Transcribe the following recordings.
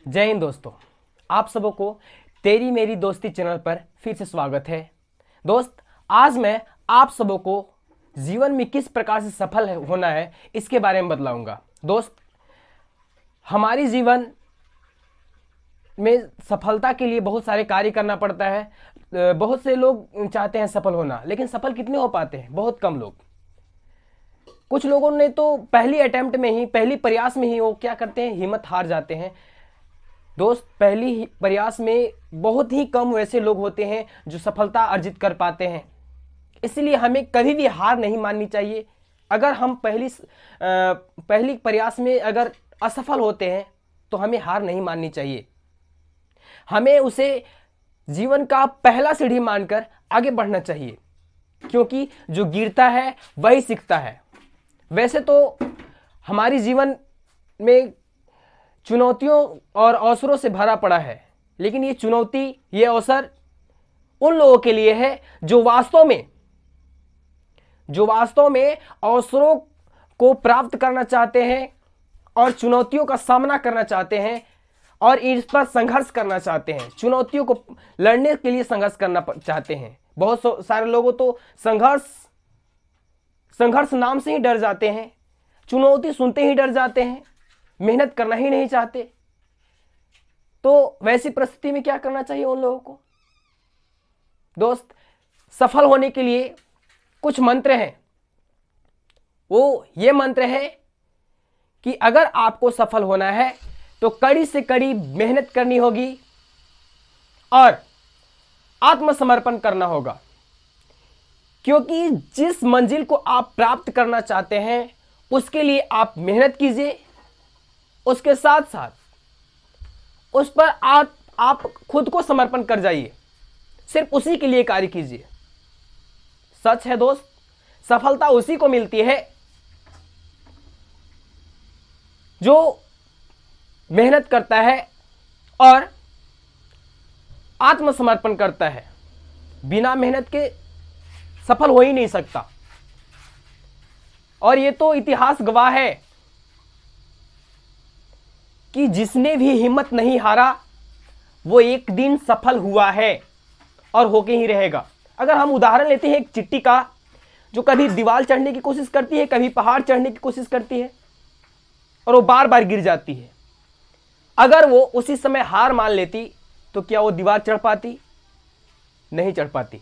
जय हिंद दोस्तों, आप सबों को तेरी मेरी दोस्ती चैनल पर फिर से स्वागत है। दोस्त, आज मैं आप सबों को जीवन में किस प्रकार से सफल होना है इसके बारे में बतलाऊंगा। दोस्त, हमारी जीवन में सफलता के लिए बहुत सारे कार्य करना पड़ता है। बहुत से लोग चाहते हैं सफल होना, लेकिन सफल कितने हो पाते हैं? बहुत कम लोग। कुछ लोगों ने तो पहली अटेम्प्ट में ही, पहली प्रयास में ही वो क्या करते हैं, हिम्मत हार जाते हैं। दोस्त, पहली प्रयास में बहुत ही कम वैसे लोग होते हैं जो सफलता अर्जित कर पाते हैं। इसलिए हमें कभी भी हार नहीं माननी चाहिए। अगर हम पहली प्रयास में अगर असफल होते हैं तो हमें हार नहीं माननी चाहिए। हमें उसे जीवन का पहला सीढ़ी मानकर आगे बढ़ना चाहिए, क्योंकि जो गिरता है वही सीखता है। वैसे तो हमारी जीवन में चुनौतियों और अवसरों से भरा पड़ा है, लेकिन ये चुनौती, ये अवसर उन लोगों के लिए है जो वास्तव में अवसरों को प्राप्त करना चाहते हैं और चुनौतियों का सामना करना चाहते हैं और इस पर संघर्ष करना चाहते हैं। चुनौतियों को लड़ने के लिए संघर्ष करना चाहते हैं। बहुत सारे लोगों तो संघर्ष नाम से ही डर जाते हैं, चुनौती सुनते ही डर जाते हैं, मेहनत करना ही नहीं चाहते। तो वैसी परिस्थिति में क्या करना चाहिए उन लोगों को? दोस्त, सफल होने के लिए कुछ मंत्र हैं। वो ये मंत्र है कि अगर आपको सफल होना है तो कड़ी से कड़ी मेहनत करनी होगी और आत्मसमर्पण करना होगा। क्योंकि जिस मंजिल को आप प्राप्त करना चाहते हैं उसके लिए आप मेहनत कीजिए, उसके साथ साथ उस पर आप खुद को समर्पण कर जाइए। सिर्फ उसी के लिए कार्य कीजिए। सच है दोस्त, सफलता उसी को मिलती है जो मेहनत करता है और आत्मसमर्पण करता है। बिना मेहनत के सफल हो ही नहीं सकता। और ये तो इतिहास गवाह है कि जिसने भी हिम्मत नहीं हारा वो एक दिन सफल हुआ है और होके ही रहेगा। अगर हम उदाहरण लेते हैं एक चिट्टी का, जो कभी दीवार चढ़ने की कोशिश करती है, कभी पहाड़ चढ़ने की कोशिश करती है और वो बार बार गिर जाती है। अगर वो उसी समय हार मान लेती तो क्या वो दीवार चढ़ पाती? नहीं चढ़ पाती।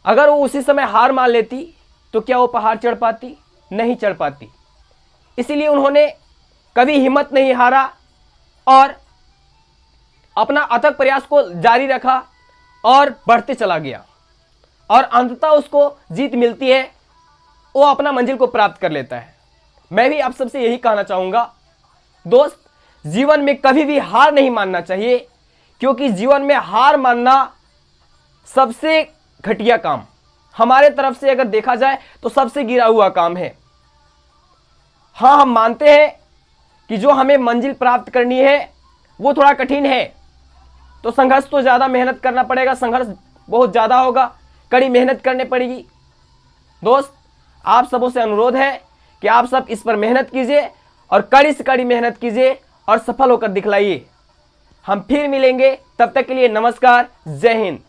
अगर वो उसी समय हार मान लेती तो क्या वो पहाड़ चढ़ पाती? नहीं चढ़ पाती। इसलिए उन्होंने कभी हिम्मत नहीं हारा और अपना अथक प्रयास को जारी रखा और बढ़ते चला गया और अंततः उसको जीत मिलती है, वो अपना मंजिल को प्राप्त कर लेता है। मैं भी आप सबसे यही कहना चाहूंगा दोस्त, जीवन में कभी भी हार नहीं मानना चाहिए, क्योंकि जीवन में हार मानना सबसे घटिया काम, हमारे तरफ से अगर देखा जाए तो सबसे गिरा हुआ काम है। हाँ, हम मानते हैं कि जो हमें मंजिल प्राप्त करनी है वो थोड़ा कठिन है, तो संघर्ष तो ज़्यादा मेहनत करना पड़ेगा, संघर्ष बहुत ज़्यादा होगा, कड़ी मेहनत करनी पड़ेगी। दोस्त, आप सबों से अनुरोध है कि आप सब इस पर मेहनत कीजिए और कड़ी से कड़ी मेहनत कीजिए और सफल होकर दिखलाइए। हम फिर मिलेंगे, तब तक के लिए नमस्कार, जय हिंद।